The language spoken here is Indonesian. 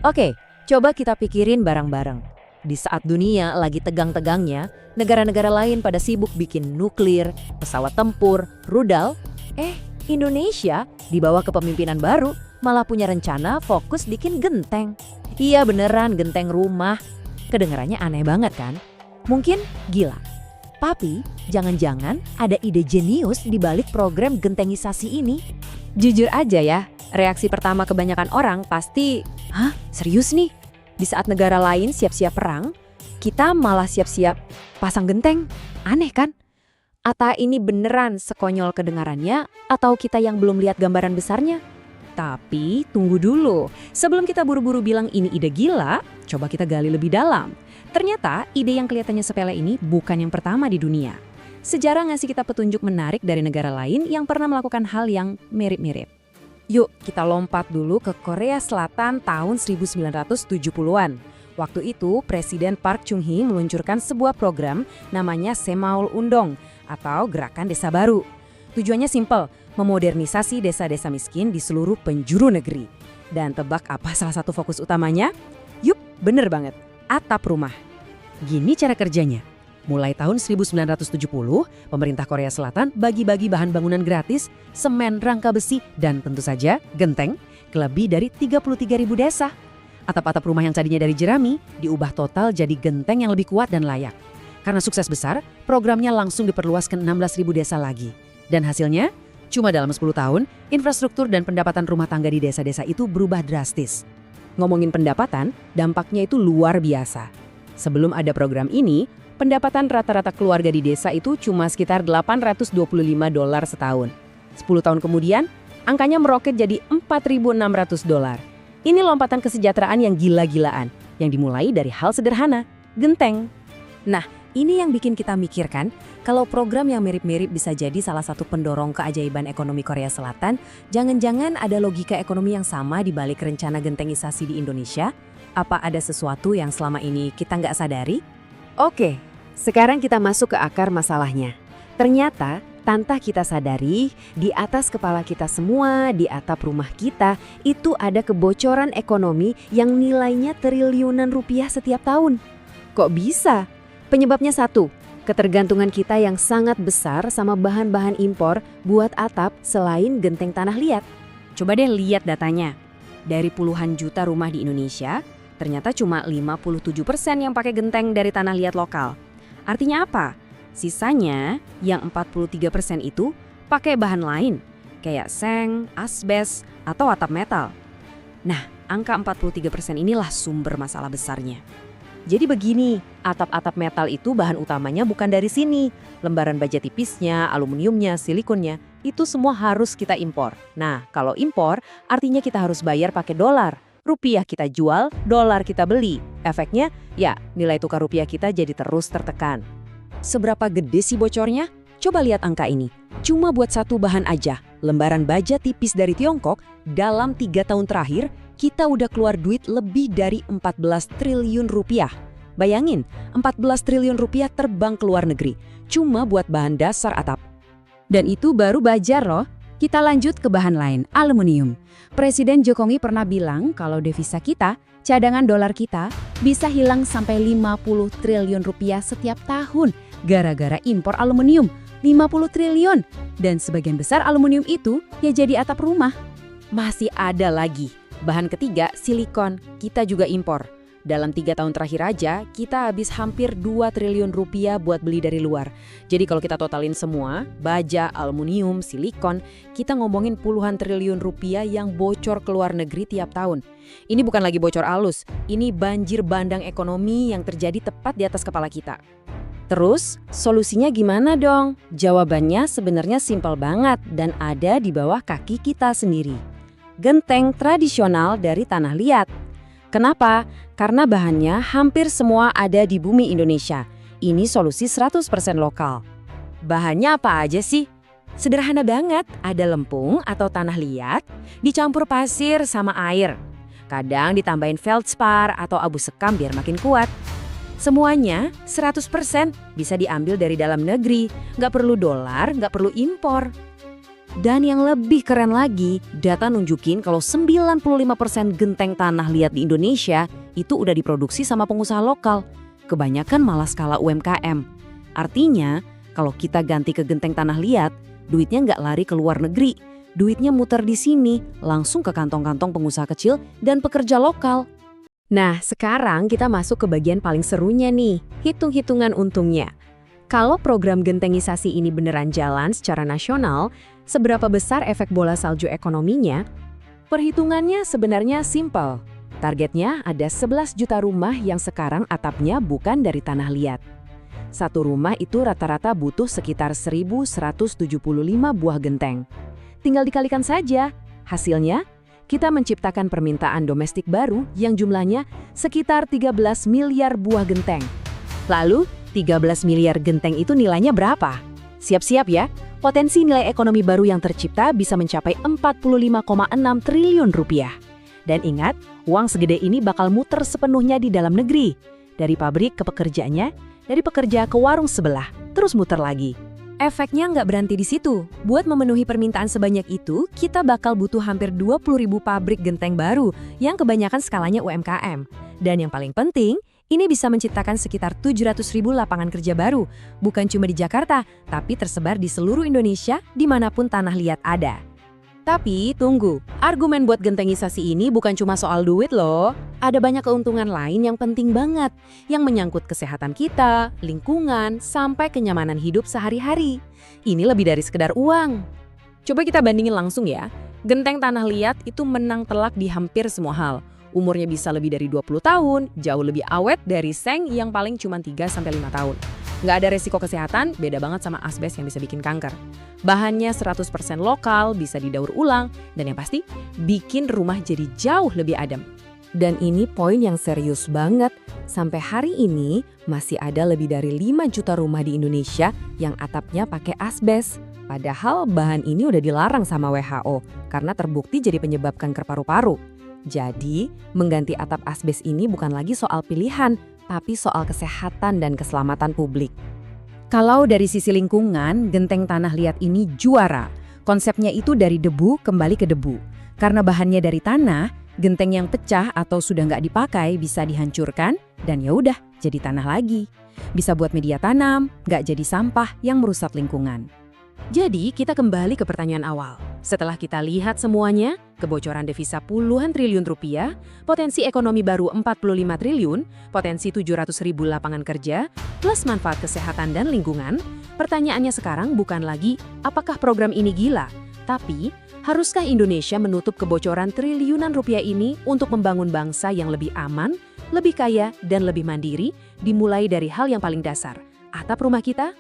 Oke, coba kita pikirin bareng-bareng. Di saat dunia lagi tegang-tegangnya, negara-negara lain pada sibuk bikin nuklir, pesawat tempur, rudal. Indonesia di bawah kepemimpinan baru malah punya rencana fokus bikin genteng. Iya beneran, genteng rumah. Kedengarannya aneh banget kan? Mungkin gila. Tapi jangan-jangan ada ide jenius di balik program gentengisasi ini. Jujur aja ya, reaksi pertama kebanyakan orang pasti, "Hah? Serius nih? Di saat negara lain siap-siap perang, kita malah siap-siap pasang genteng." Aneh kan? Atau ini beneran sekonyol kedengarannya, atau kita yang belum lihat gambaran besarnya? Tapi tunggu dulu, sebelum kita buru-buru bilang ini ide gila, coba kita gali lebih dalam. Ternyata ide yang kelihatannya sepele ini bukan yang pertama di dunia. Sejarah ngasih kita petunjuk menarik dari negara lain yang pernah melakukan hal yang mirip-mirip. Yuk kita lompat dulu ke Korea Selatan tahun 1970-an. Waktu itu Presiden Park Chung-hee meluncurkan sebuah program namanya Semaul Undong atau Gerakan Desa Baru. Tujuannya simpel, memodernisasi desa-desa miskin di seluruh penjuru negeri. Dan tebak apa salah satu fokus utamanya? Yup, bener banget. Atap rumah. Gini cara kerjanya. Mulai tahun 1970, pemerintah Korea Selatan bagi-bagi bahan bangunan gratis, semen, rangka besi, dan tentu saja genteng ke lebih dari 33.000 desa. Atap-atap rumah yang tadinya dari jerami diubah total jadi genteng yang lebih kuat dan layak. Karena sukses besar, programnya langsung diperluas ke 16.000 desa lagi. Dan hasilnya, cuma dalam 10 tahun, infrastruktur dan pendapatan rumah tangga di desa-desa itu berubah drastis. Ngomongin pendapatan, dampaknya itu luar biasa. Sebelum ada program ini, pendapatan rata-rata keluarga di desa itu cuma sekitar $825 setahun. 10 tahun kemudian, angkanya meroket jadi $4.600. Ini lompatan kesejahteraan yang gila-gilaan, yang dimulai dari hal sederhana, genteng. Nah, ini yang bikin kita mikirkan, kalau program yang mirip-mirip bisa jadi salah satu pendorong keajaiban ekonomi Korea Selatan, jangan-jangan ada logika ekonomi yang sama di balik rencana gentengisasi di Indonesia? Apa ada sesuatu yang selama ini kita nggak sadari? Oke, sekarang kita masuk ke akar masalahnya. Ternyata, tanpa kita sadari, di atas kepala kita semua, di atap rumah kita, itu ada kebocoran ekonomi yang nilainya triliunan rupiah setiap tahun. Kok bisa? Penyebabnya satu, ketergantungan kita yang sangat besar sama bahan-bahan impor buat atap selain genteng tanah liat. Coba deh lihat datanya. Dari puluhan juta rumah di Indonesia, ternyata cuma 57% yang pakai genteng dari tanah liat lokal. Artinya apa? Sisanya yang 43% itu pakai bahan lain, kayak seng, asbes, atau atap metal. Nah, angka 43% inilah sumber masalah besarnya. Jadi begini, atap-atap metal itu bahan utamanya bukan dari sini. Lembaran baja tipisnya, aluminiumnya, silikonnya, itu semua harus kita impor. Nah, kalau impor, artinya kita harus bayar pakai dolar. Rupiah kita jual, dolar kita beli. Efeknya, ya nilai tukar rupiah kita jadi terus tertekan. Seberapa gede sih bocornya? Coba lihat angka ini. Cuma buat satu bahan aja, lembaran baja tipis dari Tiongkok, dalam 3 tahun terakhir, kita udah keluar duit lebih dari 14 triliun rupiah. Bayangin, 14 triliun rupiah terbang ke luar negeri, cuma buat bahan dasar atap. Dan itu baru baja loh. Kita lanjut ke bahan lain, aluminium. Presiden Jokowi pernah bilang kalau devisa kita, cadangan dolar kita, bisa hilang sampai 50 triliun rupiah setiap tahun gara-gara impor aluminium. 50 triliun. Dan sebagian besar aluminium itu ya jadi atap rumah. Masih ada lagi. Bahan ketiga, silikon. Kita juga impor. Dalam 3 tahun terakhir aja, kita habis hampir 2 triliun rupiah buat beli dari luar. Jadi kalau kita totalin semua, baja, aluminium, silikon, kita ngomongin puluhan triliun rupiah yang bocor ke luar negeri tiap tahun. Ini bukan lagi bocor alus, ini banjir bandang ekonomi yang terjadi tepat di atas kepala kita. Terus, solusinya gimana dong? Jawabannya sebenarnya simpel banget dan ada di bawah kaki kita sendiri. Genteng tradisional dari tanah liat. Kenapa? Karena bahannya hampir semua ada di bumi Indonesia. Ini solusi 100% lokal. Bahannya apa aja sih? Sederhana banget, ada lempung atau tanah liat, dicampur pasir sama air. Kadang ditambahin feldspar atau abu sekam biar makin kuat. Semuanya 100% bisa diambil dari dalam negeri, nggak perlu dolar, nggak perlu impor. Dan yang lebih keren lagi, data nunjukin kalau 95% genteng tanah liat di Indonesia itu udah diproduksi sama pengusaha lokal. Kebanyakan malah skala UMKM. Artinya, kalau kita ganti ke genteng tanah liat, duitnya nggak lari ke luar negeri. Duitnya muter di sini, langsung ke kantong-kantong pengusaha kecil dan pekerja lokal. Nah, sekarang kita masuk ke bagian paling serunya nih, hitung-hitungan untungnya. Kalau program gentengisasi ini beneran jalan secara nasional, seberapa besar efek bola salju ekonominya? Perhitungannya sebenarnya simpel. Targetnya ada 11 juta rumah yang sekarang atapnya bukan dari tanah liat. Satu rumah itu rata-rata butuh sekitar 1.175 buah genteng. Tinggal dikalikan saja. Hasilnya, kita menciptakan permintaan domestik baru yang jumlahnya sekitar 13 miliar buah genteng. Lalu, 13 miliar genteng itu nilainya berapa? Siap-siap ya, potensi nilai ekonomi baru yang tercipta bisa mencapai 45,6 triliun rupiah. Dan ingat, uang segede ini bakal muter sepenuhnya di dalam negeri. Dari pabrik ke pekerjanya, dari pekerja ke warung sebelah, terus muter lagi. Efeknya nggak berhenti di situ. Buat memenuhi permintaan sebanyak itu, kita bakal butuh hampir 20.000 pabrik genteng baru yang kebanyakan skalanya UMKM. Dan yang paling penting, ini bisa menciptakan sekitar 700.000 lapangan kerja baru, bukan cuma di Jakarta, tapi tersebar di seluruh Indonesia dimanapun tanah liat ada. Tapi tunggu, argumen buat gentengisasi ini bukan cuma soal duit loh. Ada banyak keuntungan lain yang penting banget, yang menyangkut kesehatan kita, lingkungan, sampai kenyamanan hidup sehari-hari. Ini lebih dari sekedar uang. Coba kita bandingin langsung ya, genteng tanah liat itu menang telak di hampir semua hal. Umurnya bisa lebih dari 20 tahun, jauh lebih awet dari seng yang paling cuma 3-5 tahun. Nggak ada resiko kesehatan, beda banget sama asbes yang bisa bikin kanker. Bahannya 100% lokal, bisa didaur ulang, dan yang pasti, bikin rumah jadi jauh lebih adem. Dan ini poin yang serius banget, sampai hari ini masih ada lebih dari 5 juta rumah di Indonesia yang atapnya pakai asbes. Padahal bahan ini udah dilarang sama WHO, karena terbukti jadi penyebab kanker paru-paru. Jadi, mengganti atap asbes ini bukan lagi soal pilihan, tapi soal kesehatan dan keselamatan publik. Kalau dari sisi lingkungan, genteng tanah liat ini juara. Konsepnya itu dari debu kembali ke debu. Karena bahannya dari tanah, genteng yang pecah atau sudah nggak dipakai bisa dihancurkan, dan ya udah jadi tanah lagi. Bisa buat media tanam, nggak jadi sampah yang merusak lingkungan. Jadi, kita kembali ke pertanyaan awal. Setelah kita lihat semuanya, kebocoran devisa puluhan triliun rupiah, potensi ekonomi baru 45 triliun, potensi 700.000 lapangan kerja, plus manfaat kesehatan dan lingkungan, pertanyaannya sekarang bukan lagi apakah program ini gila, tapi haruskah Indonesia menutup kebocoran triliunan rupiah ini untuk membangun bangsa yang lebih aman, lebih kaya, dan lebih mandiri, dimulai dari hal yang paling dasar, atap rumah kita?